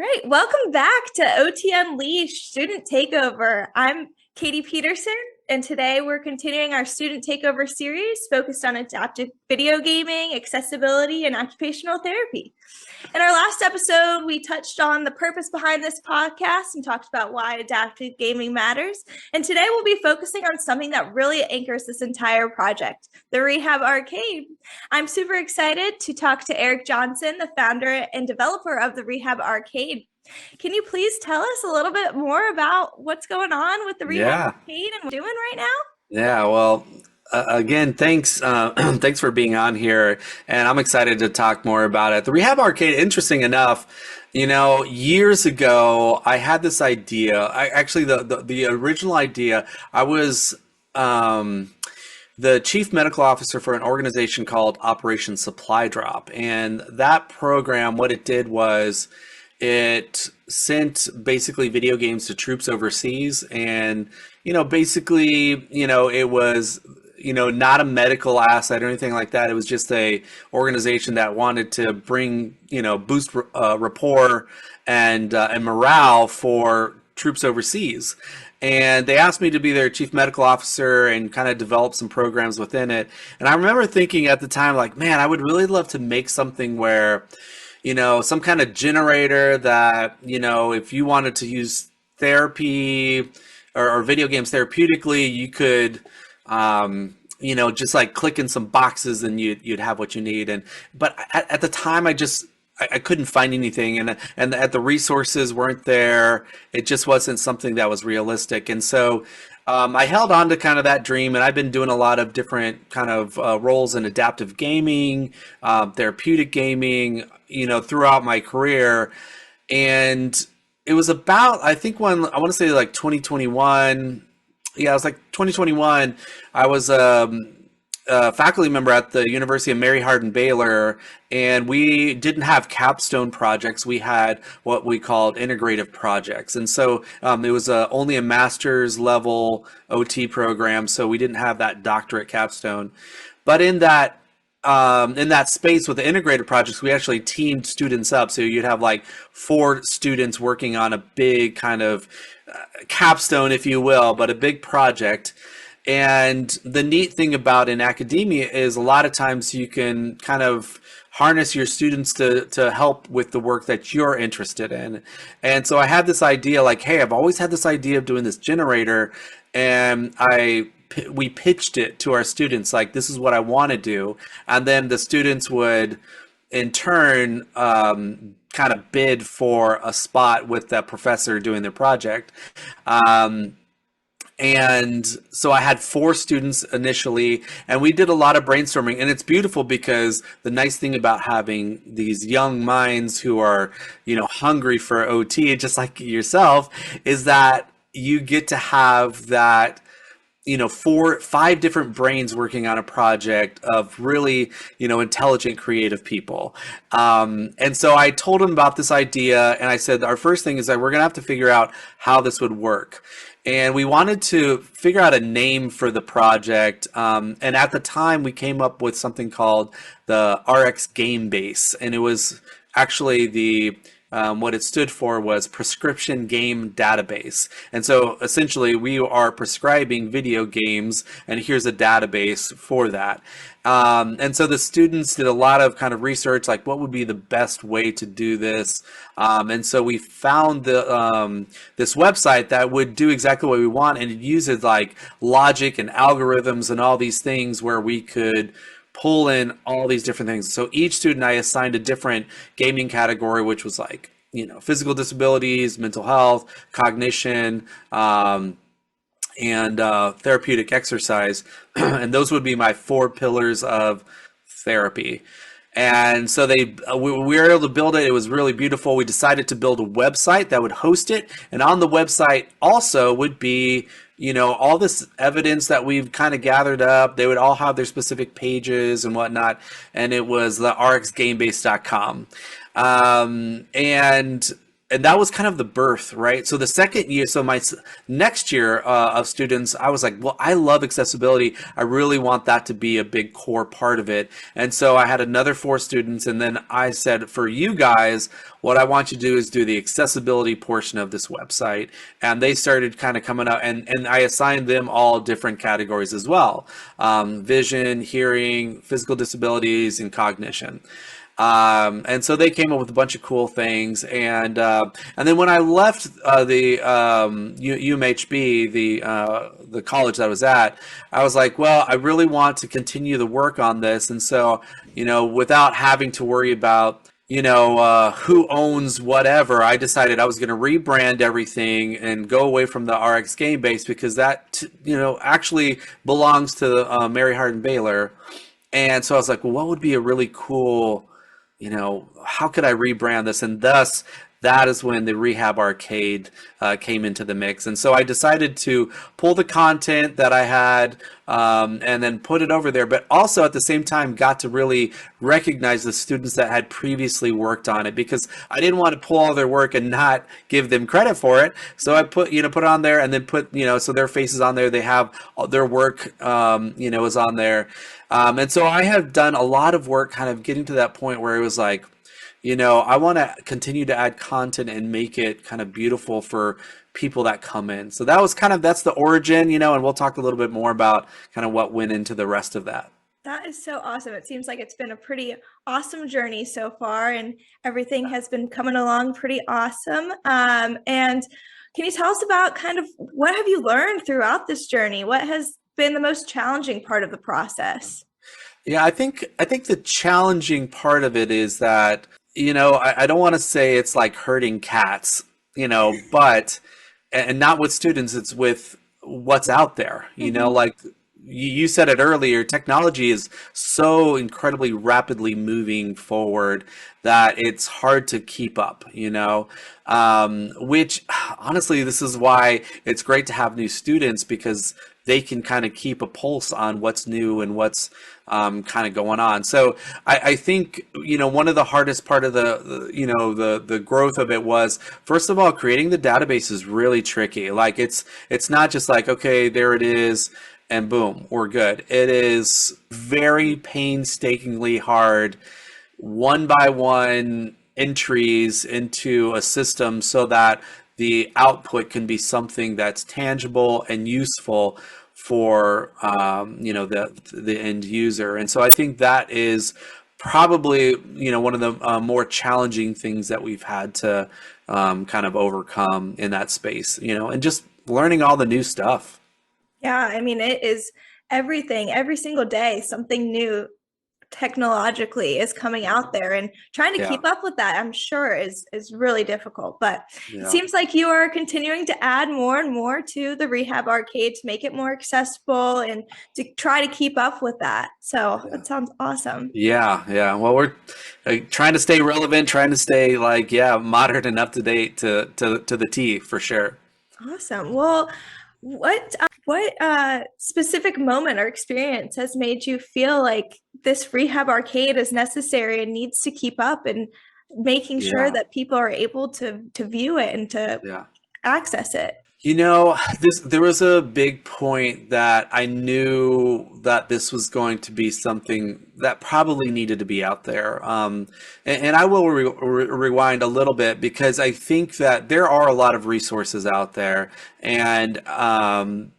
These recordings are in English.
Right. Welcome back to OT Unleashed Student Takeover. I'm Katie Peterson, and today we're continuing our Student Takeover series focused on adaptive video gaming, accessibility, and occupational therapy. In our last episode, we touched on the purpose behind this podcast and talked about why adaptive gaming matters. And today we'll be focusing on something that really anchors this entire project, the Rehab Arcade. I'm super excited to talk to Erik Johnson, the founder and developer of the Rehab Arcade. Can you please tell us a little bit more about what's going on with the Rehab Yeah, Arcade and what we're doing right now? yeah. Well, again, thanks, thanks for being on here, and I'm excited to talk more about it. The Rehab Arcade, interesting enough, years ago, I had this idea. The original idea, I was the chief medical officer for an organization called Operation Supply Drop, and that program, what it did was it sent basically video games to troops overseas, and basically, it was not a medical asset or anything like that. It was just a organization that wanted to bring, boost rapport and morale for troops overseas. And they asked me to be their chief medical officer and kind of develop some programs within it. And I remember thinking at the time, like, man, I would really love to make something where some kind of generator that, if you wanted to use therapy or video games therapeutically, you could, just like click in some boxes and you'd have what you need. But at the time, I couldn't find anything, and the resources weren't there. It just wasn't something that was realistic. And so I held on to kind of that dream, and I've been doing a lot of different kind of roles in adaptive gaming, therapeutic gaming, throughout my career. And it was about, I think, when I want to say like 2021. Yeah, it was like 2021. I was a faculty member at the University of Mary Hardin Baylor, and we didn't have capstone projects. We had what we called integrative projects. And so it was only a master's level OT program, so we didn't have that doctorate capstone. But in that space with the integrated projects, we actually teamed students up. So you'd have like 4 students working on a big kind of capstone, if you will, but a big project. And the neat thing about in academia is a lot of times you can kind of harness your students to help with the work that you're interested in. And so I had this idea like, hey, I've always had this idea of doing this generator, and we pitched it to our students like, this is what I want to do. And then the students would in turn kind of bid for a spot with that professor doing their project. And so I had 4 students initially, and we did a lot of brainstorming. And it's beautiful because the nice thing about having these young minds who are, hungry for OT, just like yourself, is that you get to have that 5 different brains working on a project of really, intelligent, creative people. And so I told them about this idea, and I said, our first thing is that we're going to have to figure out how this would work. And we wanted to figure out a name for the project. And at the time, we came up with something called the RX Game Base. And it was actually what it stood for was Prescription Game Database. And so essentially we are prescribing video games, and here's a database for that. And so the students did a lot of kind of research, like what would be the best way to do this. And so we found this website that would do exactly what we want, and it uses like logic and algorithms and all these things where we could pull in all these different things. So each student I assigned a different gaming category, which was like, physical disabilities, mental health, cognition, and therapeutic exercise. And those would be my 4 pillars of therapy. And so we were able to build it. It was really beautiful. We decided to build a website that would host it. And on the website also would be, all this evidence that we've kind of gathered up. They would all have their specific pages and whatnot. And it was the rxgamebase.com. And and that was kind of the birth, right? So the second year, so next year of students, I was like, well, I love accessibility. I really want that to be a big core part of it. And so I had another 4 students, and then I said, for you guys, what I want you to do is do the accessibility portion of this website. And they started kind of coming out, and I assigned them all different categories as well: vision, hearing, physical disabilities, and cognition. And so they came up with a bunch of cool things, and then when I left the UMHB, the college that I was at, I was like, well, I really want to continue the work on this, and so, without having to worry about who owns whatever, I decided I was going to rebrand everything and go away from the RX game base, because that actually belongs to Mary Hardin Baylor. And so I was like, well, what would be a really cool, how could I rebrand this? And thus, that is when the Rehab Arcade came into the mix. And so I decided to pull the content that I had and then put it over there, but also at the same time got to really recognize the students that had previously worked on it, because I didn't want to pull all their work and not give them credit for it. So I put it on there, and then put, so their faces on there, they have their work, is on there. And so I have done a lot of work kind of getting to that point where it was like, I want to continue to add content and make it kind of beautiful for people that come in. So that was that's the origin, and we'll talk a little bit more about kind of what went into the rest of that. That is so awesome. It seems like it's been a pretty awesome journey so far, and everything has been coming along pretty awesome. And can you tell us about kind of what have you learned throughout this journey? What has been the most challenging part of the process? Yeah, I think the challenging part of it is that, I don't want to say it's like herding cats, but, and not with students, it's with what's out there, like you said it earlier, technology is so incredibly rapidly moving forward that it's hard to keep up, which honestly, this is why it's great to have new students, because they can kind of keep a pulse on what's new and what's kind of going on. So I think, one of the hardest part of the growth of it was, first of all, creating the database is really tricky. Like it's not just like, okay, there it is, and boom, we're good. It is very painstakingly hard, one by one entries into a system, so that the output can be something that's tangible and useful for the end user. And so I think that is probably one of the more challenging things that we've had to kind of overcome in that space, and just learning all the new stuff. Yeah, I mean, it is everything, every single day, something new technologically is coming out there, and trying to keep up with that, I'm sure, is really difficult. But it seems like you are continuing to add more and more to the Rehab Arcade to make it more accessible and to try to keep up with that. So that sounds awesome. Yeah. Well, we're trying to stay relevant, trying to stay modern and up to date to the T, for sure. Awesome. Well, what specific moment or experience has made you feel like this Rehab Arcade is necessary and needs to keep up, and making sure that people are able to view it and to access it? There was a big point that I knew that this was going to be something that probably needed to be out there. And I will rewind a little bit, because I think that there are a lot of resources out there, and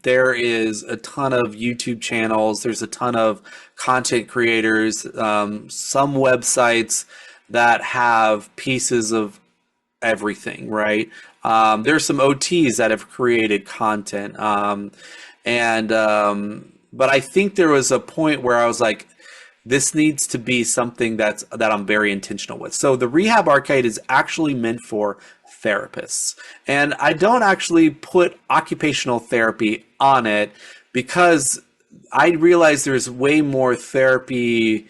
there is a ton of YouTube channels. There's a ton of content creators, some websites that have pieces of everything, right? There's some OTs that have created content. But I think there was a point where I was like, this needs to be something that I'm very intentional with. So the Rehab Arcade is actually meant for therapists. And I don't actually put occupational therapy on it, because I realize there's way more therapy,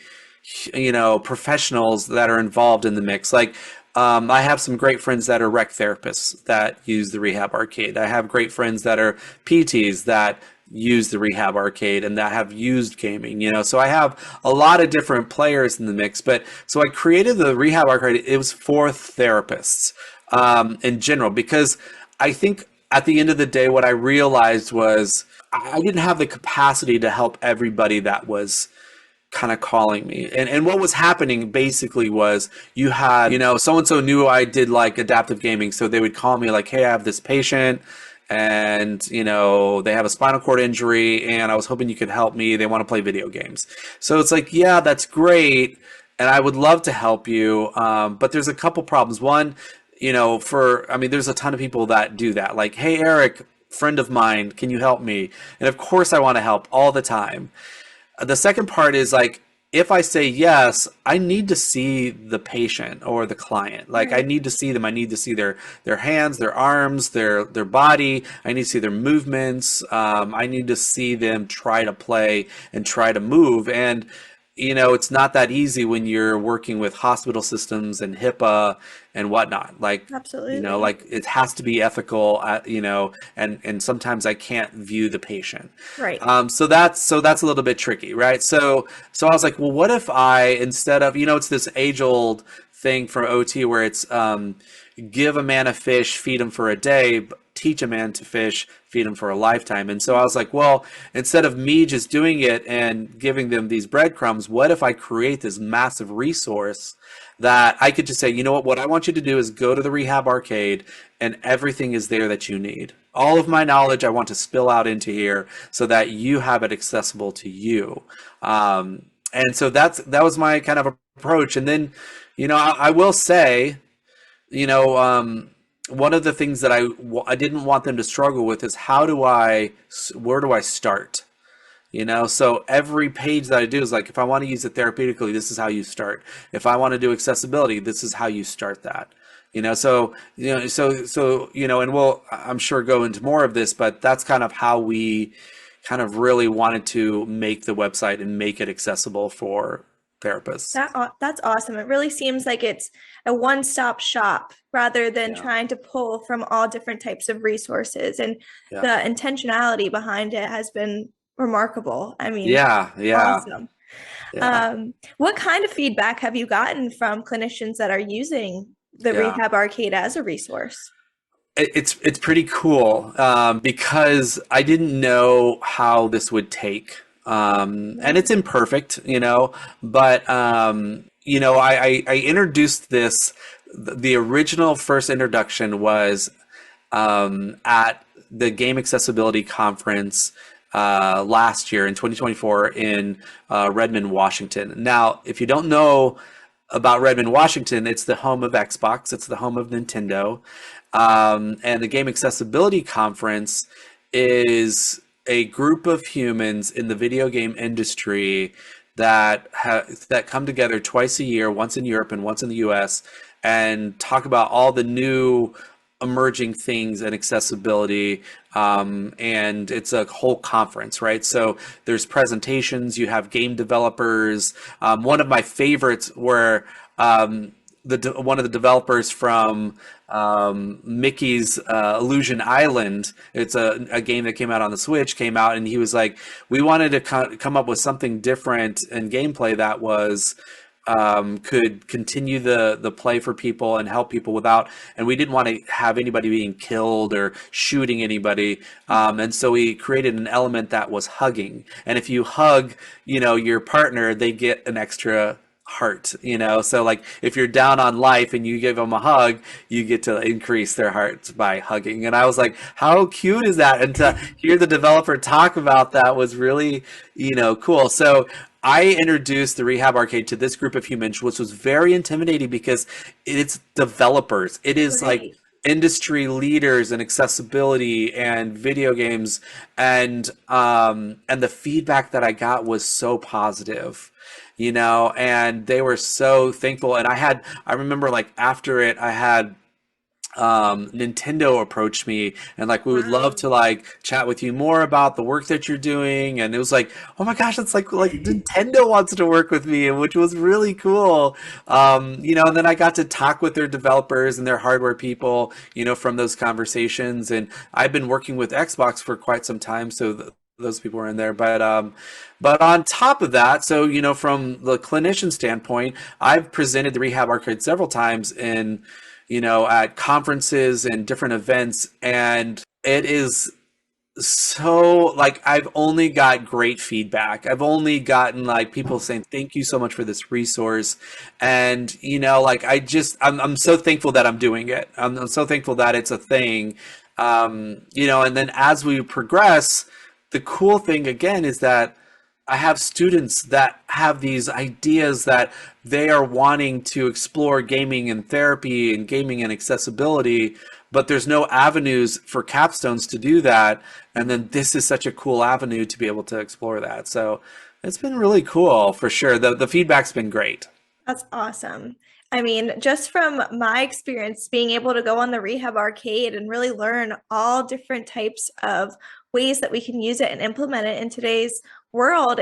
professionals that are involved in the mix. Like, I have some great friends that are rec therapists that use the Rehab Arcade. I have great friends that are PTs that use the Rehab Arcade and that have used gaming, so I have a lot of different players in the mix. But so I created the Rehab Arcade. It was for therapists. in general, because I think at the end of the day, what I realized was I didn't have the capacity to help everybody that was kind of calling me. And what was happening basically was you had, so and so knew I did like adaptive gaming. So they would call me like, hey, I have this patient and, they have a spinal cord injury and I was hoping you could help me. They want to play video games. So it's like, yeah, that's great. And I would love to help you. But there's a couple problems. One, there's a ton of people that do that. Like, hey, Erik, friend of mine, can you help me? And of course I want to help all the time. The second part is like, if I say yes, I need to see the patient or the client. Like I Right. need to see them. I need to see their hands, their arms, their body. I need to see their movements. I need to see them try to play and try to move. And it's not that easy when you're working with hospital systems and HIPAA and whatnot. Absolutely. Like it has to be ethical, and sometimes I can't view the patient. Right. So that's a little bit tricky, right? So I was like, well, what if I, instead of, it's this age old thing from OT where it's give a man a fish, feed him for a day, teach a man to fish, feed him for a lifetime. And so I was like, well, instead of me just doing it and giving them these breadcrumbs, what if I create this massive resource that I could just say, what I want you to do is go to the Rehab Arcade and everything is there that you need. All of my knowledge I want to spill out into here so that you have it accessible to you. And so that was my kind of approach. And then, I will say, you know, one of the things that I didn't want them to struggle with is where do I start? So every page that I do is like, if I want to use it therapeutically, this is how you start. If I want to do accessibility, this is how you start that. And I'm sure go into more of this, but that's kind of how we kind of really wanted to make the website and make it accessible for therapists. That's awesome. It really seems like it's a one-stop shop rather than Yeah. trying to pull from all different types of resources. And Yeah. the intentionality behind it has been remarkable. I mean, Yeah. Yeah. awesome. Yeah. What kind of feedback have you gotten from clinicians that are using the Yeah. Rehab Arcade as a resource? It's pretty cool because I didn't know how this would take, and it's imperfect, but I introduced this. The original first introduction was at the Game Accessibility Conference last year in 2024 in Redmond, Washington. Now, if you don't know about Redmond, Washington, it's the home of Xbox, it's the home of Nintendo. And the Game Accessibility Conference is a group of humans in the video game industry that come together twice a year, once in Europe and once in the US, and talk about all the new emerging things in accessibility. And it's a whole conference, right? So there's presentations, you have game developers. One of my favorites were one of the developers from Mickey's Illusion Island. It's a game that came out on the Switch, came out, and he was like, we wanted to come up with something different in gameplay that was could continue the play for people and help people and we didn't want to have anybody being killed or shooting anybody. And so we created an element that was hugging. And if you hug, your partner, they get an extra heart, so like if you're down on life and you give them a hug, you get to increase their hearts by hugging. And I was like, how cute is that? And to hear the developer talk about that was really cool. So I introduced the Rehab Arcade to this group of humans, which was very intimidating because it's developers. It is like Right. industry leaders in accessibility and video games, and the feedback that I got was so positive, and they were so thankful. And I remember like after it, I had Nintendo approached me and like, we would love Wow. to like chat with you more about the work that you're doing. And it was like, oh my gosh, it's like Nintendo wants to work with me, and which was really cool. And then I got to talk with their developers and their hardware people, from those conversations. And I've been working with Xbox for quite some time, so those people were in there. But on top of that, so from the clinician standpoint, I've presented the Rehab Arcade several times in at conferences and different events, and it is so like I've only got great feedback. I've only gotten like people saying thank you so much for this resource, and like I'm so thankful that I'm doing it. I'm so thankful that it's a thing. And then as we progress, the cool thing again is that I have students that have these ideas that they are wanting to explore gaming and therapy and gaming and accessibility, but there's no avenues for capstones to do that. And then this is such a cool avenue to be able to explore that. So it's been really cool for sure. The feedback's been great. That's awesome. I mean, just from my experience, being able to go on the Rehab Arcade and really learn all different types of ways that we can use it and implement it in today's world,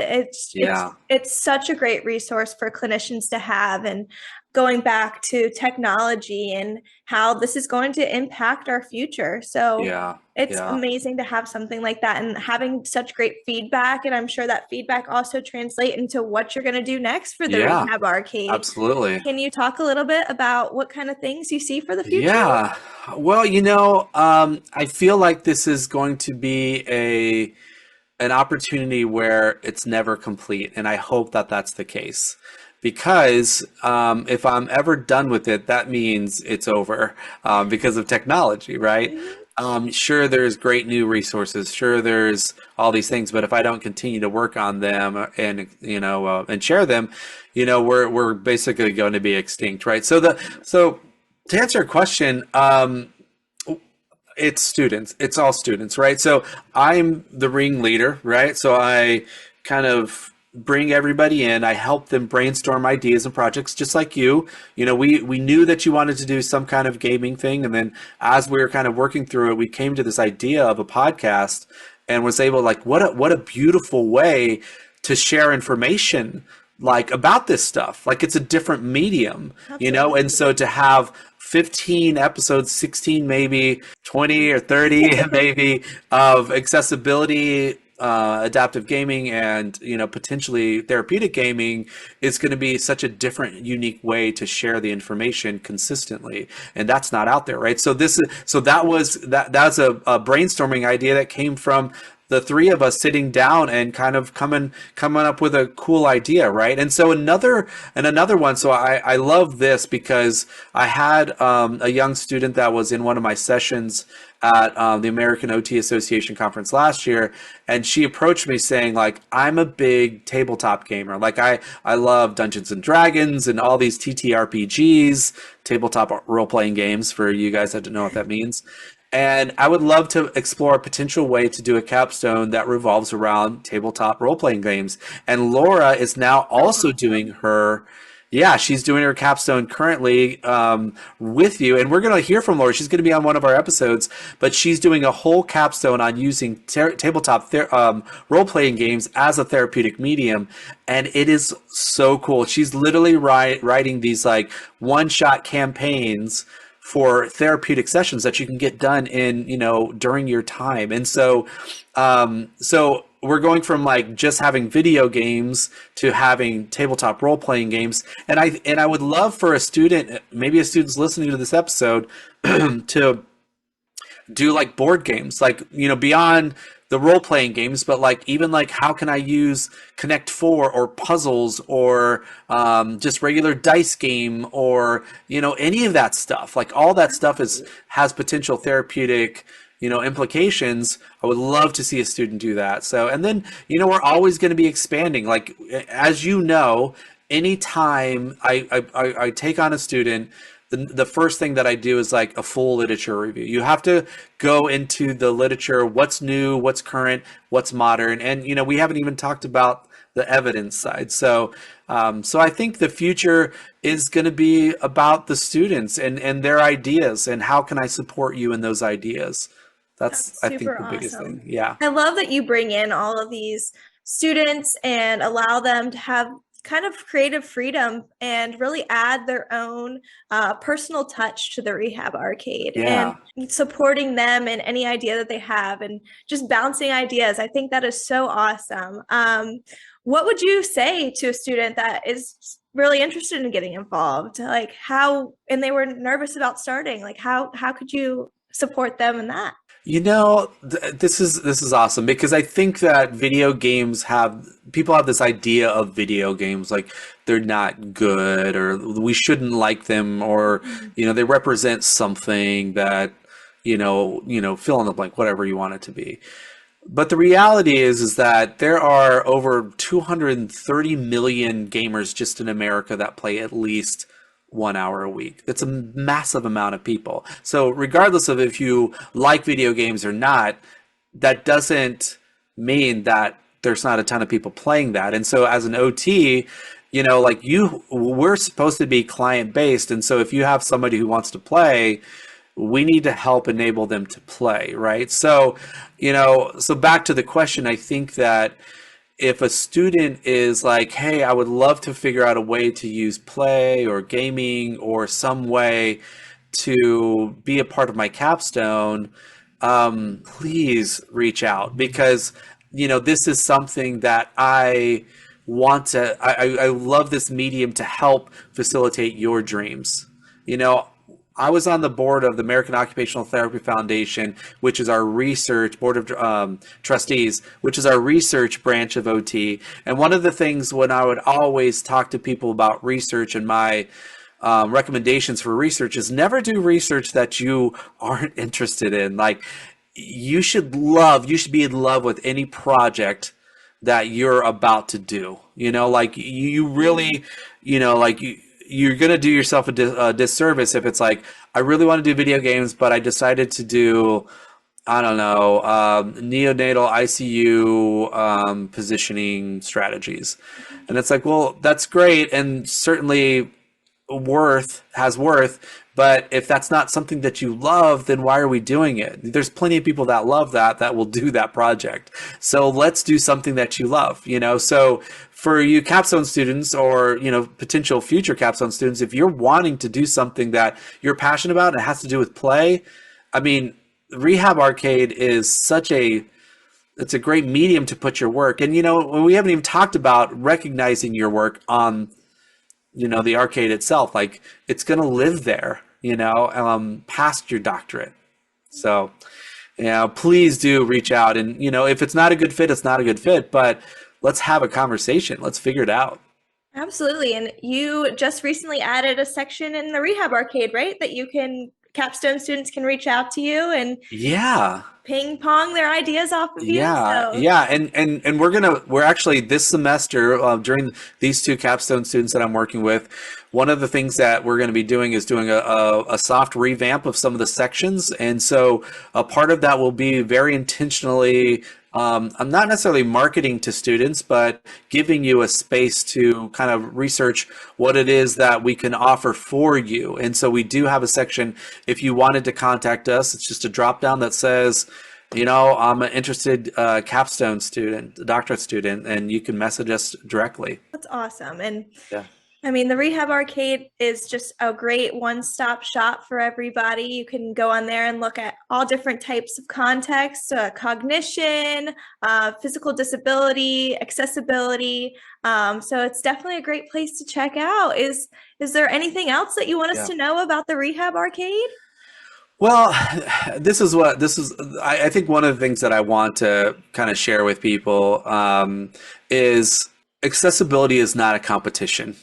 Yeah, it's such a great resource for clinicians to have. And going back to technology and how this is going to impact our future. So yeah, it's yeah, amazing to have something like that and having such great feedback. And I'm sure that feedback also translate into what you're going to do next for the yeah, Rehab Arcade. absolutely. Can you talk a little bit about what kind of things you see for the future? Yeah. Well, I feel like this is going to be an opportunity where it's never complete, and I hope that that's the case. Because if I'm ever done with it, that means it's over because of technology, right? Mhm. Sure, there's great new resources. Sure, there's all these things, but if I don't continue to work on them and and share them, we're basically going to be extinct, right? So to answer your question, it's students. It's all students, right? So I'm the ringleader, right? So I kind of bring everybody in. I help them brainstorm ideas and projects, just like you. We knew that you wanted to do some kind of gaming thing, and then as we were kind of working through it, we came to this idea of a podcast, and was able like what a beautiful way to share information like about this stuff. Like it's a different medium, and Absolutely. so to have 15 episodes, 16 maybe, 20 or 30 maybe of accessibility, adaptive gaming, and potentially therapeutic gaming is going to be such a different, unique way to share the information consistently, and that's not out there, right? So that's a brainstorming idea that came from the three of us sitting down and kind of coming up with a cool idea, right? And so another one. So I love this because I had a young student that was in one of my sessions at the American OT Association conference last year, and she approached me saying like, I'm a big tabletop gamer. Like I love Dungeons and Dragons and all these TTRPGs, tabletop role playing games, for you guys that don't know what that means. And I would love to explore a potential way to do a capstone that revolves around tabletop role playing games. And Laura is now So also doing awesome. yeah, she's doing her capstone currently with you. And we're going to hear from Laura. She's going to be on one of our episodes, but she's doing a whole capstone on using tabletop role playing games as a therapeutic medium. And it is so cool. She's literally writing these like one shot campaigns for therapeutic sessions that you can get done in during your time. And so we're going from like just having video games to having tabletop role playing games. And I would love for a student, maybe a student's listening to this episode, to do like board games, like beyond the role playing games, but like even like how can I use Connect Four or puzzles or just regular dice game or any of that stuff. Like all that stuff is has potential therapeutic implications. I would love to see a student do that. So and then we're always going to be expanding. Like as anytime I take on a student, the first thing that I do is like a full literature review. You have to go into the literature, what's new, what's current, what's modern, and we haven't even talked about the evidence side. So I think the future is going to be about the students and their ideas and how can I support you in those ideas. That's That's I think super the biggest awesome. thing. Yeah. I love that you bring in all of these students and allow them to have kind of creative freedom and really add their own personal touch to the Rehab Arcade and Yeah. supporting them in any idea that they have and just bouncing ideas. I think that is so awesome. What would you say to a student that is really interested in getting involved? Like how, and they were nervous about starting, like how could you support them in that? This is awesome because I think that video games have people have this idea of video games like they're not good or we shouldn't like them or they represent something that fill in the blank whatever you want it to be. But the reality is that there are over 230 million gamers just in America that play at least 1 hour a week. It's a massive amount of people. So regardless of if you like video games or not, that doesn't mean that there's not a ton of people playing that. And so as an OT, we're supposed to be client based. And so if you have somebody who wants to play, we need to help enable them to play, right? So, so back to the question, I think that if a student is like, hey, I would love to figure out a way to use play or gaming or some way to be a part of my capstone, please reach out because, this is something that I love this medium to help facilitate your dreams. I was on the board of the American Occupational Therapy Foundation, which is our research board of trustees, which is our research branch of OT. And one of the things when I would always talk to people about research and my recommendations for research is never do research that you aren't interested in. Like you should be in love with any project that you're about to do. You really, you're going to do yourself a disservice if it's like, I really want to do video games, but I decided to do, I don't know, neonatal ICU positioning strategies. And it's like, well, that's great. And certainly has worth. But if that's not something that you love, then why are we doing it? There's plenty of people that love that will do that project. So let's do something that you love, So for you capstone students or, potential future capstone students, if you're wanting to do something that you're passionate about and it has to do with play, I mean, Rehab Arcade is it's a great medium to put your work. And, we haven't even talked about recognizing your work on the arcade itself, like it's going to live there, past your doctorate. So, please do reach out. And, if it's not a good fit, it's not a good fit, but let's have a conversation. Let's figure it out. Absolutely. And you just recently added a section in the Rehab Arcade, right? That capstone students can reach out to you and ping pong their ideas off of you. Yeah. And we're actually this semester during these two capstone students that I'm working with, one of the things that we're going to be doing is doing a soft revamp of some of the sections. And so a part of that will be very intentionally I'm not necessarily marketing to students, but giving you a space to kind of research what it is that we can offer for you. And so we do have a section, if you wanted to contact us, it's just a drop down that says, I'm an interested capstone student, doctorate student, and you can message us directly. That's awesome. And I mean, the Rehab Arcade is just a great one-stop shop for everybody. You can go on there and look at all different types of contexts, cognition, physical disability, accessibility. So it's definitely a great place to check out. Is there anything else that you want us to know about the Rehab Arcade? Well, I think one of the things that I want to kind of share with people is accessibility is not a competition.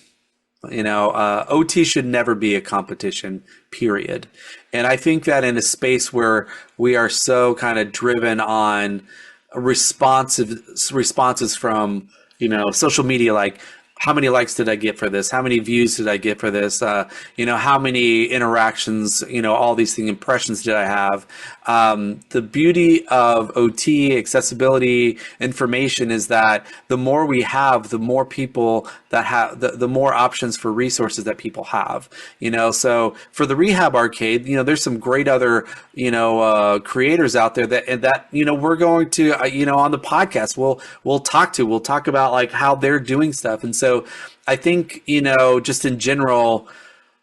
OT should never be a competition, period. And I think that in a space where we are so kind of driven on responses from, social media, like how many likes did I get for this? How many views did I get for this? How many interactions, all these things, impressions did I have? The beauty of OT, accessibility, information is that the more we have, the more people that have, the more options for resources that people have. So for the Rehab Arcade, there's some great other, creators out there that we're going to, on the podcast, we'll talk about like how they're doing stuff. And so So I think, just in general,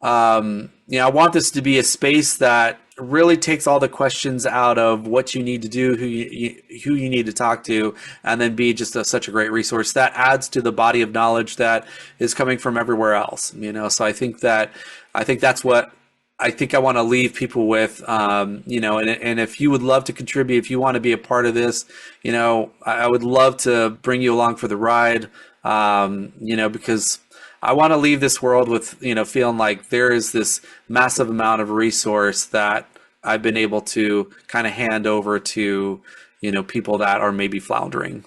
I want this to be a space that really takes all the questions out of what you need to do, who you need to talk to, and then be just such a great resource that adds to the body of knowledge that is coming from everywhere else. So I think that's what I think I want to leave people with. And if you would love to contribute, if you want to be a part of this, I would love to bring you along for the ride. Because I want to leave this world with, feeling like there is this massive amount of resource that I've been able to kind of hand over to, people that are maybe floundering.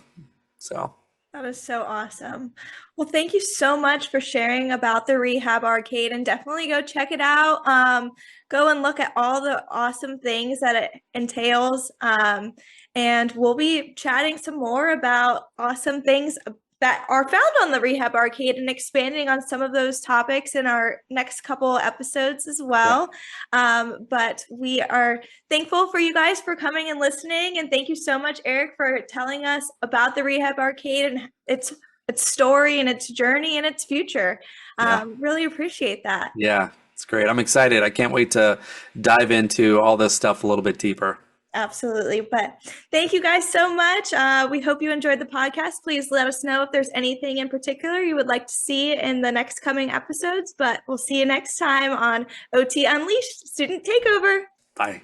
So. That is so awesome. Well, thank you so much for sharing about the Rehab Arcade, and definitely go check it out. Go and look at all the awesome things that it entails. And we'll be chatting some more about awesome things that are found on the Rehab Arcade and expanding on some of those topics in our next couple episodes as well. Yeah. But we are thankful for you guys for coming and listening. And thank you so much, Erik, for telling us about the Rehab Arcade and its story and its journey and its future. Really appreciate that. Yeah, it's great. I'm excited. I can't wait to dive into all this stuff a little bit deeper. Absolutely. But thank you guys so much. We hope you enjoyed the podcast. Please let us know if there's anything in particular you would like to see in the next coming episodes. But we'll see you next time on OT Unleashed Student Takeover. Bye.